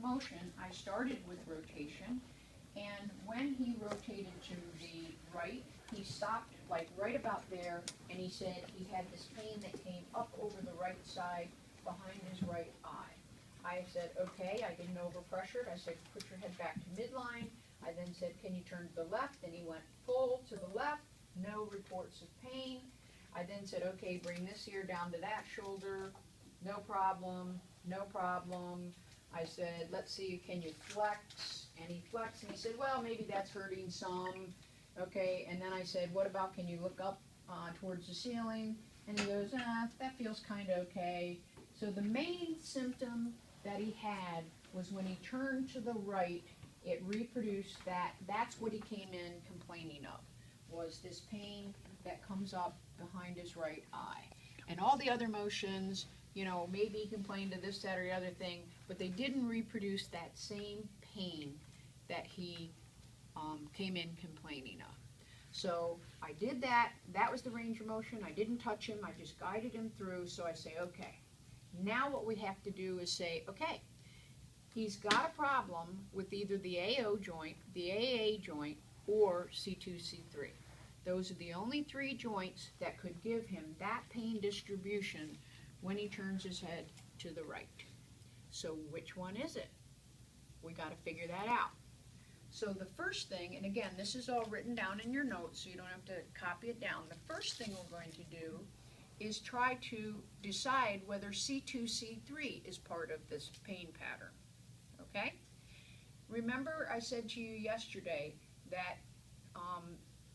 motion, I started with rotation, and when he rotated to the right, he stopped like right about there, and he said he had this pain that came up over the right side behind his right eye. I said, okay, I didn't overpressure it. I said, put your head back to midline. I then said, can you turn to the left? And he went full to the left, no reports of pain. I then said, okay, bring this ear down to that shoulder, no problem, no problem. I said, let's see, can you flex? And he flexed, and he said, well, maybe that's hurting some. Okay, and then I said, what about, can you look up towards the ceiling? And he goes, that feels kind of okay. So the main symptom that he had was when he turned to the right, it reproduced that. That's what he came in complaining of, was this pain that comes up behind his right eye. And all the other motions, you know, maybe he complained of this, that, or the other thing, but they didn't reproduce that same pain that he came in complaining of. So I did that. That was the range of motion. I didn't touch him. I just guided him through. So I say, okay. Now what we have to do is say, okay, he's got a problem with either the AO joint, the AA joint, or C2, C3. Those are the only three joints that could give him that pain distribution when he turns his head to the right. So which one is it? We got to figure that out. So the first thing, and again, this is all written down in your notes, so you don't have to copy it down. The first thing we're going to do is try to decide whether C2, C3 is part of this pain pattern, okay? Remember I said to you yesterday that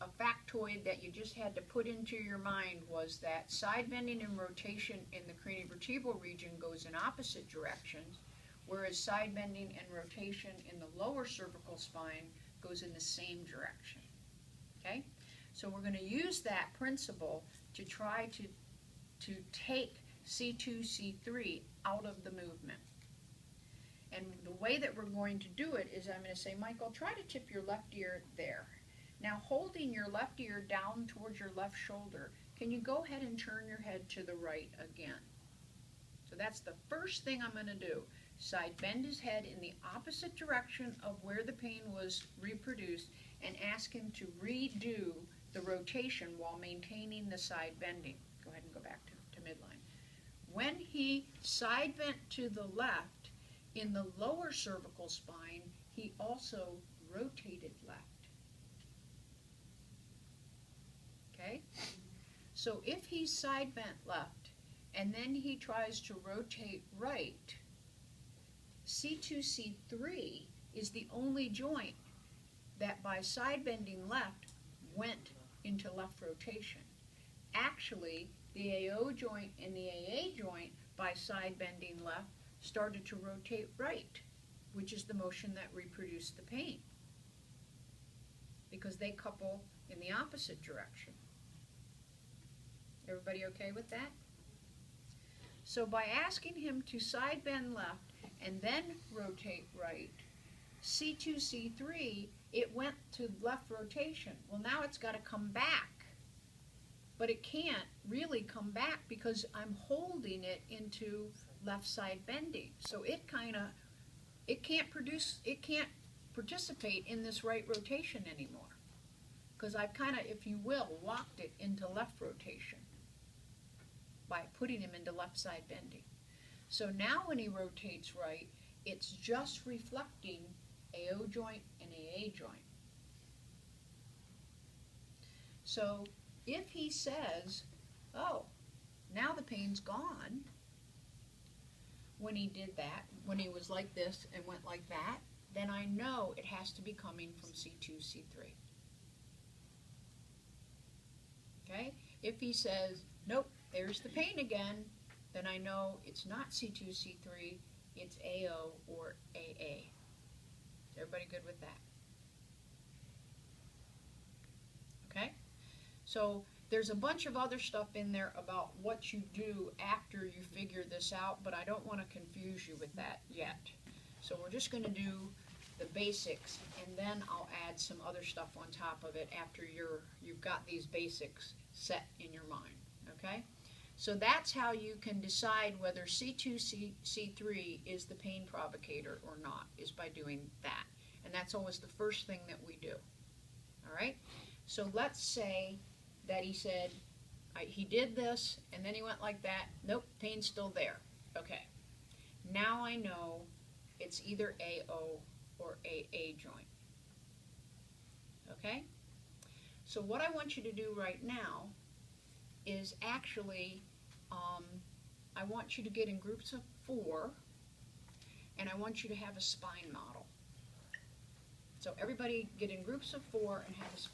a factoid that you just had to put into your mind was that side bending and rotation in the craniovertebral region goes in opposite directions, whereas side bending and rotation in the lower cervical spine goes in the same direction, okay? So we're going to use that principle to try to take C2, C3 out of the movement. And the way that we're going to do it is I'm going to say, Michael, try to tip your left ear there. Now holding your left ear down towards your left shoulder, can you go ahead and turn your head to the right again? So that's the first thing I'm going to do. Side bend his head in the opposite direction of where the pain was reproduced and ask him to redo the rotation while maintaining the side bending. Go ahead and go back to midline. When he side bent to the left in the lower cervical spine, he also rotated left. Okay? So if he's side bent left and then he tries to rotate right, C2, C3 is the only joint that by side bending left went into left rotation. Actually, the AO joint and the AA joint by side bending left started to rotate right, which is the motion that reproduced the pain, because they couple in the opposite direction. Everybody okay with that? So by asking him to side bend left and then rotate right, C2, C3, it went to left rotation. Well, now it's got to come back. But it can't really come back because I'm holding it into left side bending. So it can't participate in this right rotation anymore, because I've kind of, if you will, locked it into left rotation by putting him into left side bending. So now when he rotates right, it's just reflecting AO joint and AA joint. So if he says, oh, now the pain's gone, when he did that, when he was like this and went like that, then I know it has to be coming from C2, C3. Okay? If he says, nope, there's the pain again, then I know it's not C2, C3, it's AO or AA. Is everybody good with that? Okay? So there's a bunch of other stuff in there about what you do after you figure this out, but I don't want to confuse you with that yet. So we're just going to do the basics, and then I'll add some other stuff on top of it after you've got these basics set in your mind. Okay? So that's how you can decide whether C2, C3 is the pain provocator or not, is by doing that. And that's always the first thing that we do. All right? So let's say that he said, he did this, and then he went like that. Nope, pain's still there. Okay. Now I know it's either AO or AA joint. Okay? So what I want you to do right now is actually, I want you to get in groups of 4, and I want you to have a spine model. So everybody get in groups of 4 and have a spine